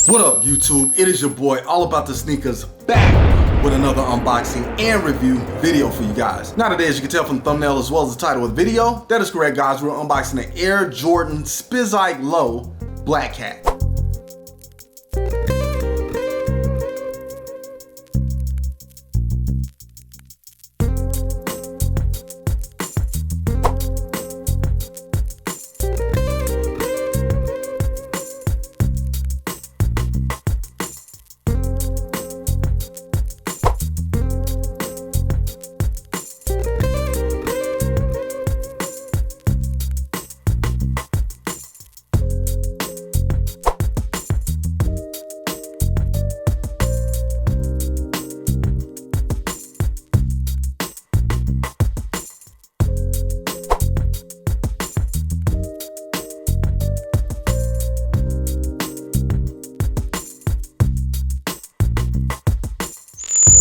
What up, YouTube? It is your boy, All About The Sneakerz, back with another unboxing and review video for you guys. Now today, as you can tell from the thumbnail as well as the title of the video, that is correct, guys. We're unboxing the Air Jordan Spizike Low Black Cat.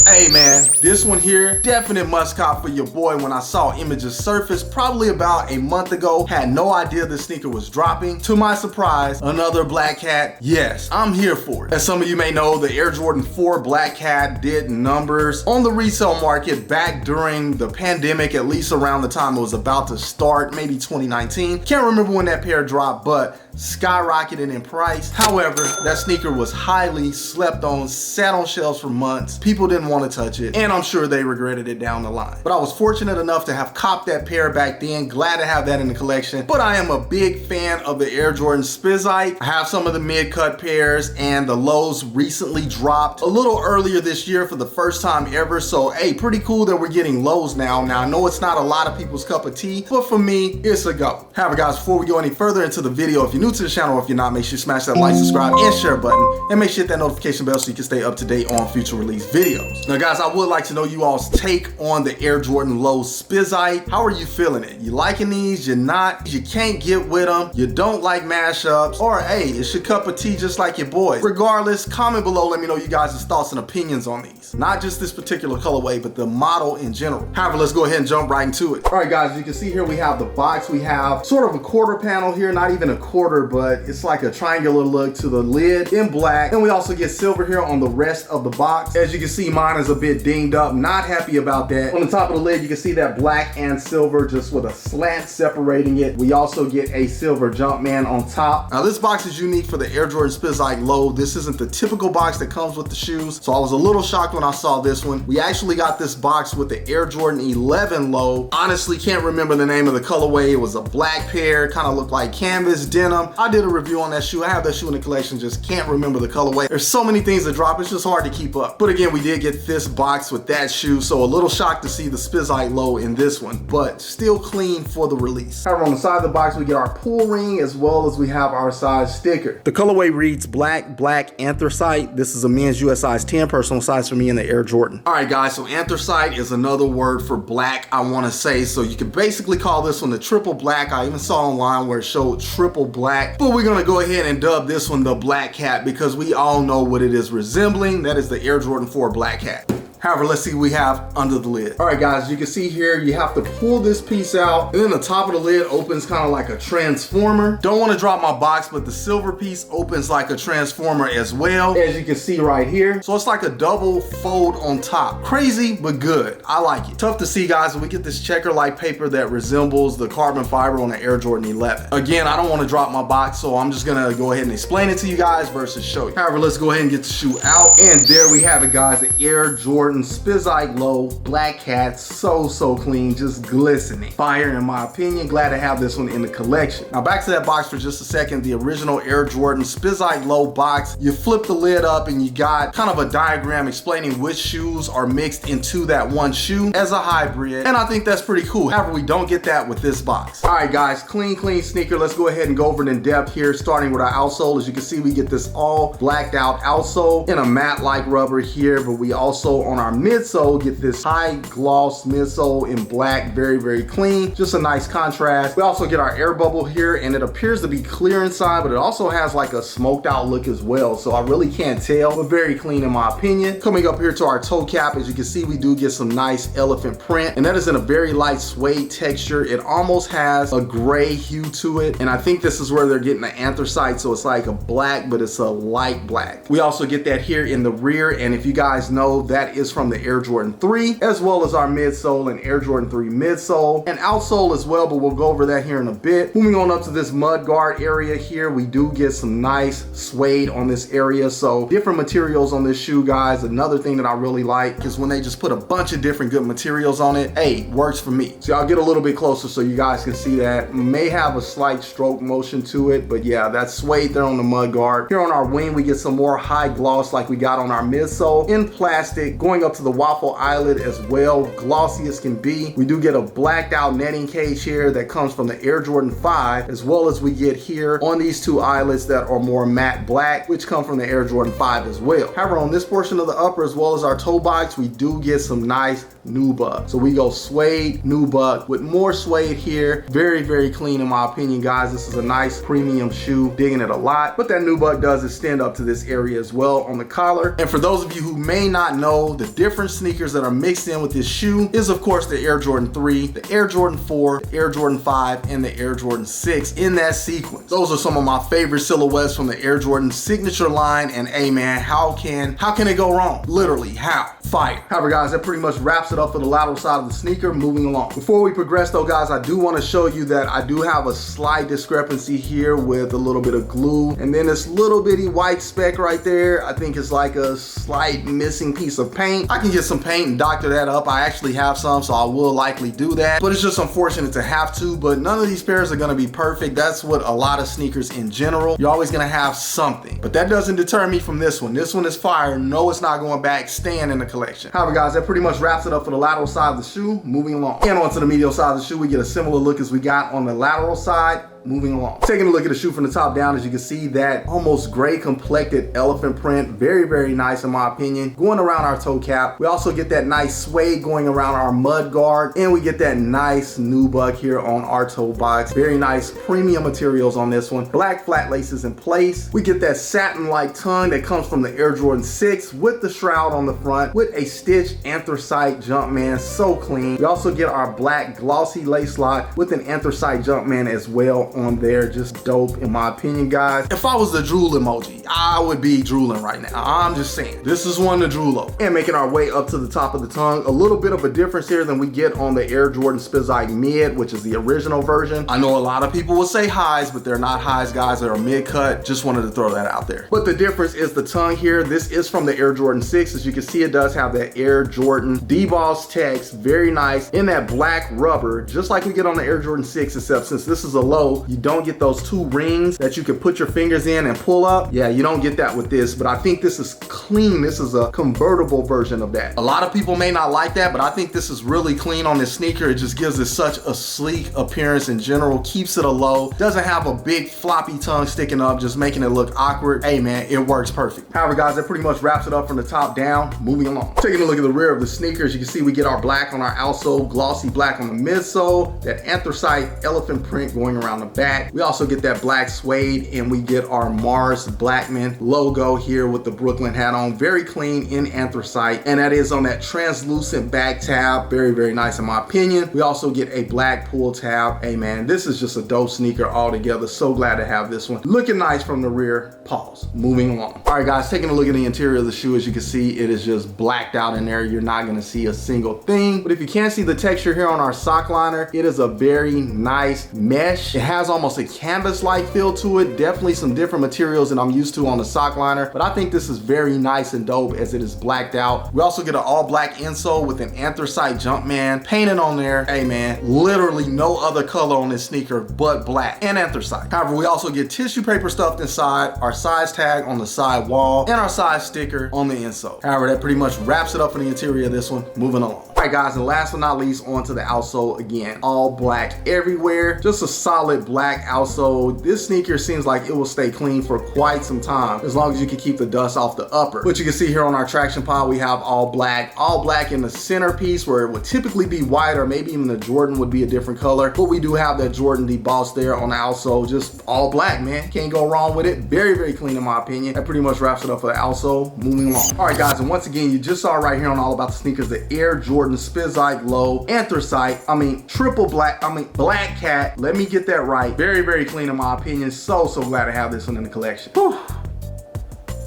Hey man, this one here, definite must cop for your boy. When I saw images surface probably about a month ago, had no idea this sneaker was dropping. To my surprise, another Black Cat. Yes, I'm here for it. As some of you may know, the Air Jordan 4 Black Cat did numbers on the resale market back during the pandemic, at least around the time it was about to start, maybe 2019. Can't remember when that pair dropped, but skyrocketed in price. However, that sneaker was highly slept on, sat on shelves for months. People didn't want to touch it, and I'm sure they regretted it down the line. But I was fortunate enough to have copped that pair back then. Glad to have that in the collection. But I am a big fan of the Air Jordan Spizike. I have some of the mid-cut pairs, and the lows recently dropped a little earlier this year for the first time ever. So hey, pretty cool that we're getting lows now. Now I know it's not a lot of people's cup of tea, but for me, it's a go. However, guys, before we go any further into the video, if you're new to the channel, or if you're not, make sure you smash that like, subscribe, and share button, and make sure you hit that notification bell so you can stay up to date on future release videos. Now guys, I would like to know you all's take on the Air Jordan Low Spizike. How are you feeling it? You liking these? You're not? You can't get with them? You don't like mashups? Or hey, it's your cup of tea just like your boys? Regardless, comment below, let me know you guys' thoughts and opinions on these. Not just this particular colorway, but the model in general. However, let's go ahead and jump right into it. All right guys, you can see here we have the box. We have sort of a quarter panel here, not even a quarter, but it's like a triangular look to the lid in black. And we also get silver here on the rest of the box. As you can see, mine is a bit dinged up, not happy about that. On the top of the lid, you can see that black and silver just with a slant separating it. We also get a silver Jumpman on top. Now this box is unique for the Air Jordan Spizike Low. This isn't the typical box that comes with the shoes, so I was a little shocked when I saw this one. We actually got this box with the Air Jordan 11 Low. Honestly, can't remember the name of the colorway. It was a black pair, kind of looked like canvas denim. I did a review on that shoe. I have that shoe in the collection, just can't remember the colorway. There's so many things that drop, it's just hard to keep up. But again, we did get this box with that shoe, so a little shocked to see the Spizike Low in this one, but still clean for the release. However, on the side of the box, we get our pull ring as well as we have our size sticker. The colorway reads black anthracite. This is a men's US size 10, personal size for me in the Air Jordan. All right guys, so anthracite is another word for black, I want to say, so you can basically call this one the triple black. I even saw online where it showed triple black, but we're gonna go ahead and dub this one the Black Cat because we all know what it is resembling. That is the Air Jordan 4 Black Cat. However, let's see what we have under the lid. All right guys, you can see here, you have to pull this piece out, and then the top of the lid opens kind of like a transformer. Don't want to drop my box, but the silver piece opens like a transformer as well, as you can see right here. So it's like a double fold on top. Crazy, but good. I like it. Tough to see guys, when we get this checker-like paper that resembles the carbon fiber on the Air Jordan 11. Again, I don't want to drop my box, so I'm just gonna go ahead and explain it to you guys versus show you. However, let's go ahead and get the shoe out, and there we have it guys, the Air Jordan Spizike Low Black Cat. So clean, just glistening. Fire in my opinion. Glad to have this one in the collection. Now back to that box for just a second. The original Air Jordan Spizike Low box, you flip the lid up and you got kind of a diagram explaining which shoes are mixed into that one shoe as a hybrid, and I think that's pretty cool. However, we don't get that with this box. All right guys, clean sneaker. Let's go ahead and go over it in depth here, starting with our outsole. As you can see, we get this all blacked out outsole in a matte like rubber here, but we also on our midsole, get this high gloss midsole in black, very, very clean. Just a nice contrast. We also get our air bubble here, and it appears to be clear inside, but it also has like a smoked out look as well. So I really can't tell, but very clean in my opinion. Coming up here to our toe cap, as you can see, we do get some nice elephant print, and that is in a very light suede texture. It almost has a gray hue to it, and I think this is where they're getting the anthracite, so it's like a black, but it's a light black. We also get that here in the rear, and if you guys know, that is from the Air Jordan 3, as well as our midsole and Air Jordan 3 midsole, and outsole as well, but we'll go over that here in a bit. Moving on up to this mud guard area here, we do get some nice suede on this area, so different materials on this shoe, guys. Another thing that I really like is when they just put a bunch of different good materials on it. Hey, works for me. So I'll get a little bit closer so you guys can see that. May have a slight stroke motion to it, but yeah, that's suede there on the mud guard. Here on our wing, we get some more high gloss like we got on our midsole in plastic, going up to the waffle eyelid as well, glossy as can be. We do get a blacked out netting cage here that comes from the Air Jordan 5, as well as we get here on these two eyelets that are more matte black, which come from the Air Jordan 5 as well. However, on this portion of the upper as well as our toe box, we do get some nice nubuck. So we go suede, nubuck with more suede here. Very, very clean in my opinion, guys. This is a nice premium shoe, digging it a lot. But that nubuck does extend up to this area as well on the collar. And for those of you who may not know, the different sneakers that are mixed in with this shoe is of course the Air Jordan 3, the Air Jordan 4, the Air Jordan 5, and the Air Jordan 6 in that sequence. Those are some of my favorite silhouettes from the Air Jordan signature line, and hey man, how can it go wrong? Literally, how? Fire. However, guys, that pretty much wraps it up for the lateral side of the sneaker. Moving along. Before we progress though, guys, I do want to show you that I do have a slight discrepancy here with a little bit of glue, and then this little bitty white speck right there. I think it's like a slight missing piece of paint. I can get some paint and doctor that up. I actually have some, so I will likely do that, but it's just unfortunate to have to. But none of these pairs are going to be perfect. That's what a lot of sneakers in general, you're always going to have something, but that doesn't deter me from this one. This one is fire. No, it's not going back, staying in the collection. However, guys, that pretty much wraps it up for the lateral side of the shoe. Moving along, and onto the medial side of the shoe, we get a similar look as we got on the lateral side. Moving along, taking a look at the shoe from the top down, as you can see, that almost gray complected elephant print, very, very nice in my opinion, going around our toe cap. We also get that nice suede going around our mud guard, and we get that nice nubuck here on our toe box. Very nice premium materials on this one. Black flat laces in place. We get that satin-like tongue that comes from the Air Jordan 6 with the shroud on the front with a stitched anthracite Jumpman, so clean. We also get our black glossy lace lock with an anthracite Jumpman as well on there. Just dope in my opinion, guys. If I was the drool emoji, I would be drooling right now. I'm just saying, this is one to drool over. And making our way up to the top of the tongue, a little bit of a difference here than we get on the Air Jordan Spizike Mid, which is the original version. I know a lot of people will say highs, but they're not highs, guys. They're a mid cut. Just wanted to throw that out there. But the difference is the tongue here. This is from the Air Jordan 6. As you can see, it does have that Air Jordan debossed text, very nice, in that black rubber, just like we get on the Air Jordan 6, except since this is a low, you don't get those two rings that you can put your fingers in and pull up. Yeah, you don't get that with this, but I think this is clean. This is a convertible version of that. A lot of people may not like that, but I think this is really clean on this sneaker. It just gives it such a sleek appearance in general, keeps it a low, doesn't have a big floppy tongue sticking up, just making it look awkward. Hey man, it works perfect. However, guys, that pretty much wraps it up from the top down. Moving along. Taking a look at the rear of the sneakers, you can see we get our black on our outsole, glossy black on the midsole, that anthracite elephant print going around the back. We also get that black suede, and we get our Mars Blackman logo here with the Brooklyn hat on. Very clean in anthracite, and that is on that translucent back tab. Very, very nice in my opinion. We also get a black pull tab. Hey man, this is just a dope sneaker altogether. So glad to have this one. Looking nice from the rear. Pause. Moving along. All right, guys, taking a look at the interior of the shoe, as you can see, it is just blacked out in there. You're not gonna see a single thing, but if you can't see the texture here on our sock liner, it is a very nice mesh. It has almost a canvas-like feel to it. Definitely some different materials than I'm used to on the sock liner, but I think this is very nice and dope as it is blacked out. We also get an all black insole with an anthracite Jumpman painted on there. Hey man, literally no other color on this sneaker but black and anthracite. However, we also get tissue paper stuffed inside, our size tag on the side wall, and our size sticker on the insole. However, that pretty much wraps it up for the interior of this one. Moving along. right, guys, and last but not least, onto the outsole again. All black everywhere. Just a solid black outsole. This sneaker seems like it will stay clean for quite some time, as long as you can keep the dust off the upper. But you can see here on our traction pod, we have all black in the centerpiece, where it would typically be white, or maybe even the Jordan would be a different color. But we do have that Jordan debossed there on the outsole, just all black, man. Can't go wrong with it. Very, very clean in my opinion. That pretty much wraps it up for the outsole. Moving along. All right, guys, and once again, you just saw right here on All About the Sneakerz, the Air Jordan Spizike Low Anthracite. Triple black, black cat. Let me get that right. Very, very clean in my opinion. So glad to have this one in the collection. Whew.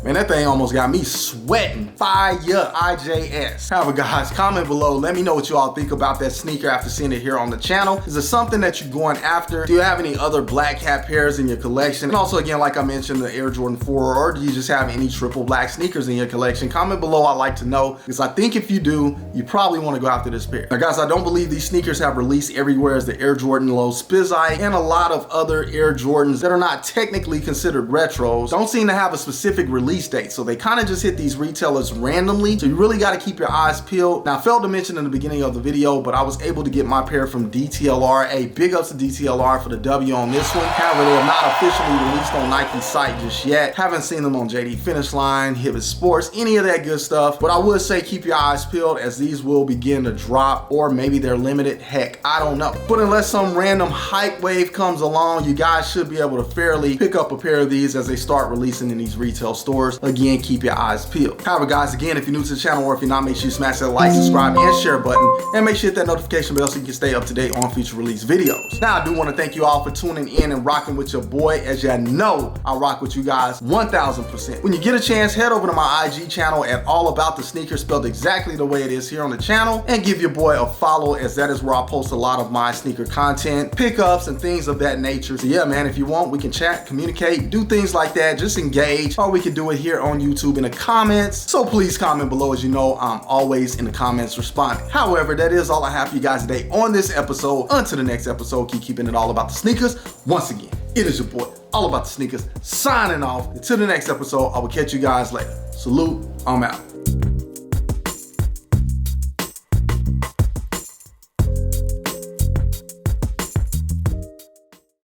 Man, that thing almost got me sweating. Fire IJS. However, guys, comment below. Let me know what you all think about that sneaker after seeing it here on the channel. Is it something that you're going after? Do you have any other black cat pairs in your collection? And also, again, like I mentioned, the Air Jordan 4, or do you just have any triple black sneakers in your collection? Comment below. I'd like to know, because I think if you do, you probably want to go after this pair. Now, guys, I don't believe these sneakers have released everywhere as the Air Jordan Low Spizike and a lot of other Air Jordans that are not technically considered retros don't seem to have a specific release date, so they kind of just hit these retailers randomly, so you really got to keep your eyes peeled. Now, I failed to mention in the beginning of the video, but I was able to get my pair from DTLR. Hey, big ups to DTLR for the W on this one. However, they are not officially released on Nike's site just yet. Haven't seen them on JD Finish Line, Hibbett Sports, any of that good stuff, but I would say keep your eyes peeled, as these will begin to drop, or maybe they're limited. Heck, I don't know. But unless some random hype wave comes along, you guys should be able to fairly pick up a pair of these as they start releasing in these retail stores. Again, keep your eyes peeled. However, guys, again, if you're new to the channel, or if you're not, make sure you smash that like, subscribe, and share button, and make sure you hit that notification bell so you can stay up to date on future release videos. Now, I do want to thank you all for tuning in and rocking with your boy. As you know, I rock with you guys 1000%. When you get a chance, head over to my IG channel at All About The Sneakerz, spelled exactly the way it is here on the channel, and give your boy a follow, as that is where I post a lot of my sneaker content, pickups, and things of that nature. So yeah, man, if you want, we can chat, communicate, do things like that, just engage, or we can do it here on YouTube in the comments. So please comment below. As you know, I'm always in the comments responding. However, that is all I have for you guys today on this episode. Until the next episode, keep keeping it all about the sneakers. Once again, it is your boy, All About The Sneakerz, signing off. Until the next episode, I will catch you guys later. Salute, I'm out.